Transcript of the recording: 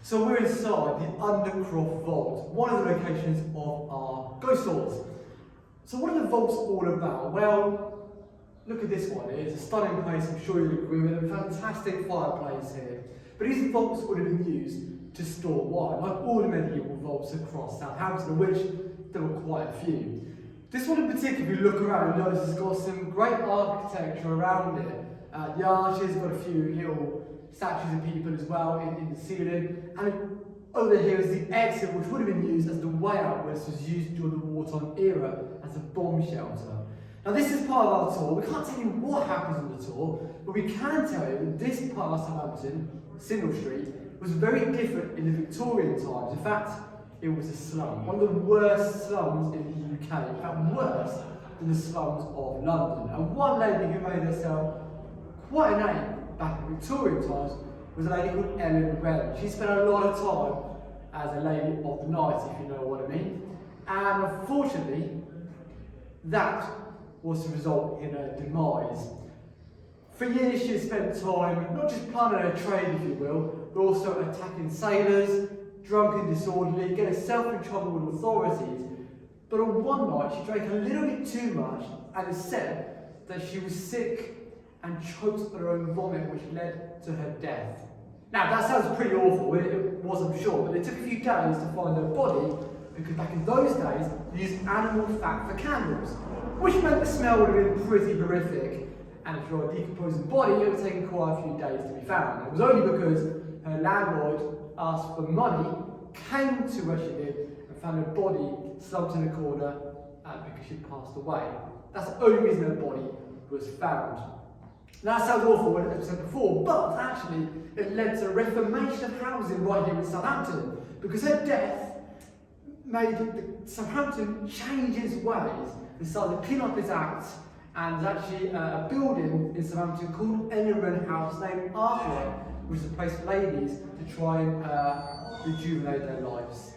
So we're inside the Undercroft Vault, one of the locations of our ghost tours. So what are the vaults all about? Well, look at this one. It's a stunning place, I'm sure you'll agree with. A fantastic fireplace here. But these vaults would have been used to store wine, like all the medieval vaults across Southampton, of which there were quite a few. This one in particular, if you look around, you'll notice it's got some great architecture around it. The arches have got a few little statues of people as well in the ceiling. And over here is the exit, which would have been used as the way out, where this was used during the wartime era as a bomb shelter. Now this is part of our tour. We can't tell you what happens on the tour, but we can tell you that this part of Southampton, Sindel Street, was very different in the Victorian times. In fact, it was a slum, one of the worst slums in the UK, in fact worse than the slums of London. And one lady who made herself quite a name back in Victorian times was a lady called Ellen Wren. She spent a lot of time as a lady of the night, if you know what I mean. And unfortunately, that was to result in her demise. For years she had spent time not just planning her trade, if you will, but also attacking sailors, drunk and disorderly, getting herself in trouble with authorities. But on one night she drank a little bit too much, and it said that she was sick and choked on her own vomit, which led to her death. Now that sounds pretty awful, it was, I'm sure, but it took a few days to find her body, because back in those days they used animal fat for candles, which meant the smell would have been pretty horrific, and if you're a decomposing body, it would have taken quite a few days to be found. It was only because her landlord asked for money, came to where she lived, and found her body slumped in a corner because she passed away. That's the only reason her body was found. Now, that sounds awful, what I said before, but actually it led to a reformation of housing right here in Southampton, because her death made Southampton change its ways and started to clean up its act. And there's actually a building in Southampton called Frewing-House named after her, which is a place for ladies to try and rejuvenate their lives.